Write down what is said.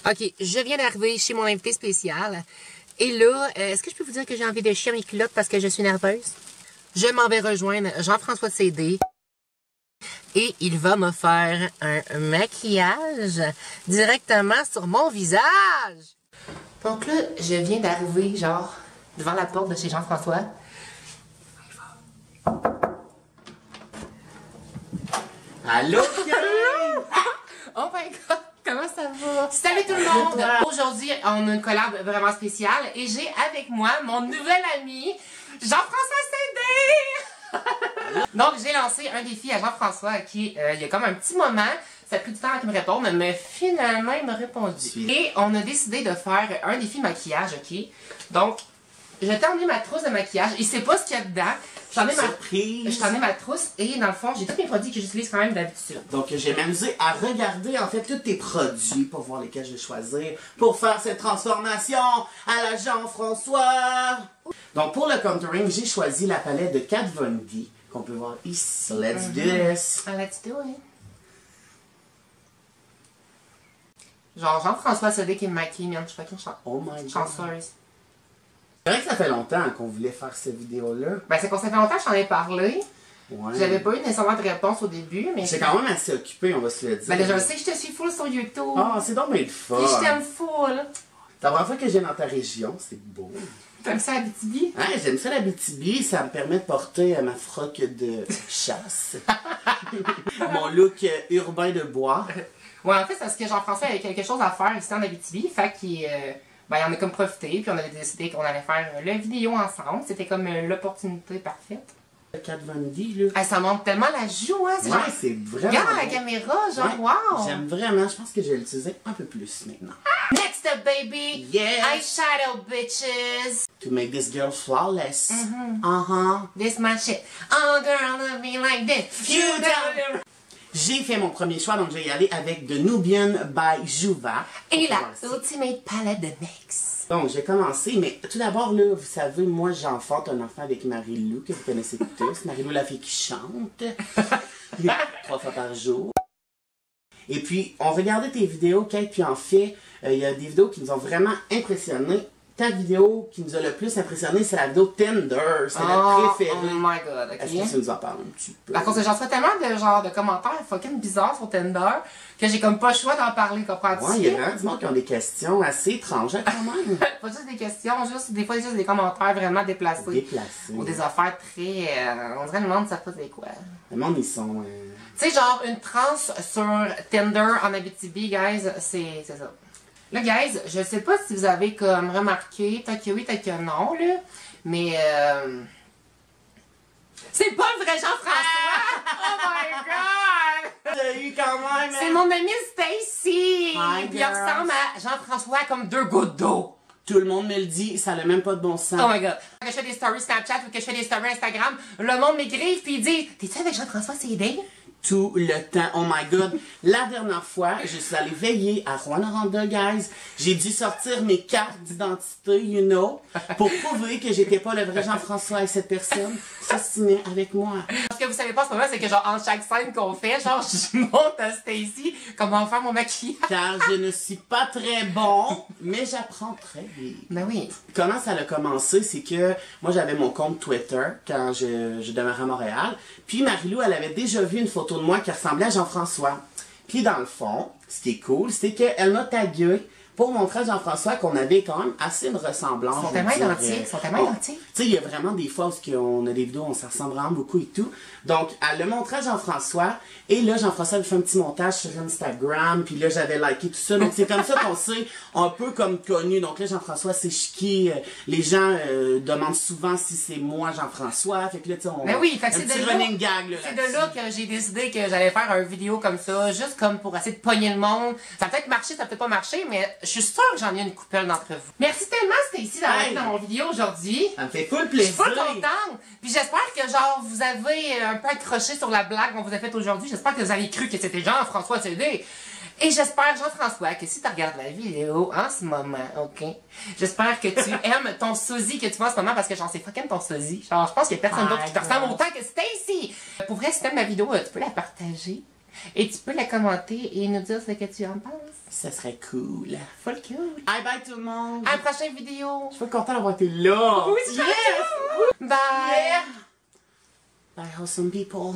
OK, je viens d'arriver chez mon invité spécial. Et là, est-ce que je peux vous dire que j'ai envie de chier mes culottes parce que je suis nerveuse? Je m'en vais rejoindre Jean-François CD. Et il va me faire un maquillage directement sur mon visage. Donc là, je viens d'arriver, genre, devant la porte de chez Jean-François. Allô, Oh my god, comment ça va? Salut tout le monde! Aujourd'hui, on a une collab vraiment spéciale et j'ai avec moi mon nouvel ami, Jean-François CD! Donc, j'ai lancé un défi à Jean-François qui, il y a comme un petit moment, ça a pris du temps à qu'il me réponde, mais finalement, il m'a répondu. Et on a décidé de faire un défi maquillage, ok? Donc, je t'ai emmené ma trousse de maquillage. Il sait pas ce qu'il y a dedans. Je t'en ai ma trousse et dans le fond, j'ai tous mes produits que j'utilise quand même d'habitude. Donc, j'ai m'amusé à regarder en fait tous tes produits pour voir lesquels je vais choisir pour faire cette transformation à la Jean-François. Donc, pour le contouring, j'ai choisi la palette de Kat Von D qu'on peut voir ici. Let's do this. Let's do it. Genre, Jean-François CD qui me maquille, man. Je suis fucking Oh my god. chanceuse. C'est vrai que ça fait longtemps qu'on voulait faire cette vidéo-là. Ben, c'est qu'on ça fait longtemps que j'en ai parlé. Ouais. J'avais pas eu nécessairement de réponse au début, mais... J'étais quand même assez occupé, on va se le dire. Ben, déjà, je sais que je te suis full sur YouTube. Ah, c'est donc bien le fun. Et je t'aime full. C'est la première fois que je viens dans ta région, c'est beau. T'aimes ça, Abitibi? Ouais, j'aime ça la BTB, ça me permet de porter ma froc de chasse. Mon look urbain de bois. Ouais, en fait, c'est parce que Jean-François avait quelque chose à faire ici en Abitibi, fait qu'il... ben, il en a comme profité, puis on avait décidé qu'on allait faire la vidéo ensemble. C'était comme l'opportunité parfaite. Kat Von D, là. Ah, ça montre tellement la joue, hein? Ouais, Genre... c'est vraiment. Regarde la bon. caméra, genre, Ouais, wow! j'aime vraiment, je pense que je vais l'utiliser un peu plus maintenant. Next up, baby! Yes! Eyeshadow, bitches! To make this girl flawless. This my shit. Oh, girl, love me like this. You don't... J'ai fait mon premier choix, donc je vais y aller avec The Nubian by Juva. Et la Voici. Ultimate Palette de NYX. Donc, j'ai commencé, mais tout d'abord, là, vous savez, moi, j'enfante un enfant avec Marie-Lou, que vous connaissez tous. Marie-Lou, la fille qui chante 3 fois par jour. Et puis, on regardait tes vidéos, Kate, puis en fait, il y a des vidéos qui nous ont vraiment impressionnés. Ta vidéo qui nous a le plus impressionné, c'est la vidéo Tinder. C'est la préférée. Oh my god, ok. Est-ce que tu nous en parles un petit peu? À cause que j'en reçois tellement de genre de commentaires fucking bizarres sur Tinder que j'ai comme pas le choix d'en parler, comprends-tu? Ouais, il y a vraiment du monde qui ont des questions assez étranges quand même. Pas juste des questions, juste des fois juste des commentaires vraiment déplacés. Déplacés. Ou des affaires très... on dirait le monde, ça fait des quoi? Le monde, ils sont... Tu sais, genre une trans sur Tinder en Abitibi, guys, c'est ça. Là, guys, je sais pas si vous avez comme remarqué, peut-être que oui, peut-être que non, là, mais c'est pas le vrai Jean-François! Oh my god! T'as eu quand même... C'est mon amie Stacy! Hi, Puis il girls. ressemble à Jean-François comme 2 gouttes d'eau. Tout le monde me le dit, ça n'a même pas de bon sens. Oh my god. Quand je fais des stories Snapchat ou que je fais des stories Instagram, le monde m'écrive puis il dit « T'es-tu avec Jean-François CD? » Tout le temps. Oh my god. La dernière fois, je suis allée veiller à Rwanda, guys. J'ai dû sortir mes cartes d'identité, you know, pour prouver que j'étais pas le vrai Jean-François et cette personne s'ostinait avec moi. Ce que vous savez pas en ce moment, c'est que genre, en chaque scène qu'on fait, genre, je montre à Stacy comment faire mon maquillage. Car je ne suis pas très bon, mais j'apprends très vite. Ben oui. Comment ça a commencé, c'est que moi j'avais mon compte Twitter quand je demeurais à Montréal. Puis Marie-Lou, elle avait déjà vu une photo de moi qui ressemblait à Jean-François. Puis dans le fond, ce qui est cool, c'est qu'elle m'a tagué pour montrer à Jean-François qu'on avait quand même assez une ressemblance. Ils sont tellement identiques, ils sont tellement identiques. Tu sais, il y a vraiment des fois où on a des vidéos où on se ressemble vraiment beaucoup et tout. Donc, elle le montrait à Jean-François. Et là, Jean-François avait fait un petit montage sur Instagram. Puis là, j'avais liké tout ça. Donc, c'est comme ça qu'on s'est un peu comme connu. Donc là, Jean-François, c'est chiqué. Les gens demandent souvent si c'est moi, Jean-François. Fait que là, tu sais, on... Mais oui, fait que c'est petit de là, running gag, là, c'est de là que j'ai décidé que j'allais faire une vidéo comme ça, juste comme pour essayer de pogner le monde. Ça a peut-être marché, ça a peut-être pas marché, mais je suis sûre que j'en ai une coupelle d'entre vous. Merci tellement, Stacy, d'avoir été dans mon vidéo aujourd'hui. Ça me fait full Je suis plaisir. full contente. Puis j'espère que genre vous avez un peu accroché sur la blague qu'on vous a faite aujourd'hui. J'espère que vous avez cru que c'était Jean-François CD. Et j'espère, Jean-François, que si tu regardes la vidéo en ce moment, ok? J'espère que tu aimes ton sosie que tu vois en ce moment parce que genre c'est fucking ton sosie. Genre je pense qu'il y a personne d'autre qui te ressemble autant que Stacy. Pour vrai, si t'aimes ma vidéo, tu peux la partager. Et tu peux la commenter et nous dire ce que tu en penses. Ça serait cool. Full cool. Bye bye tout le monde. À la prochaine vidéo. Je suis content d'avoir été là. Oui, Yes! Bye. Bye, awesome people.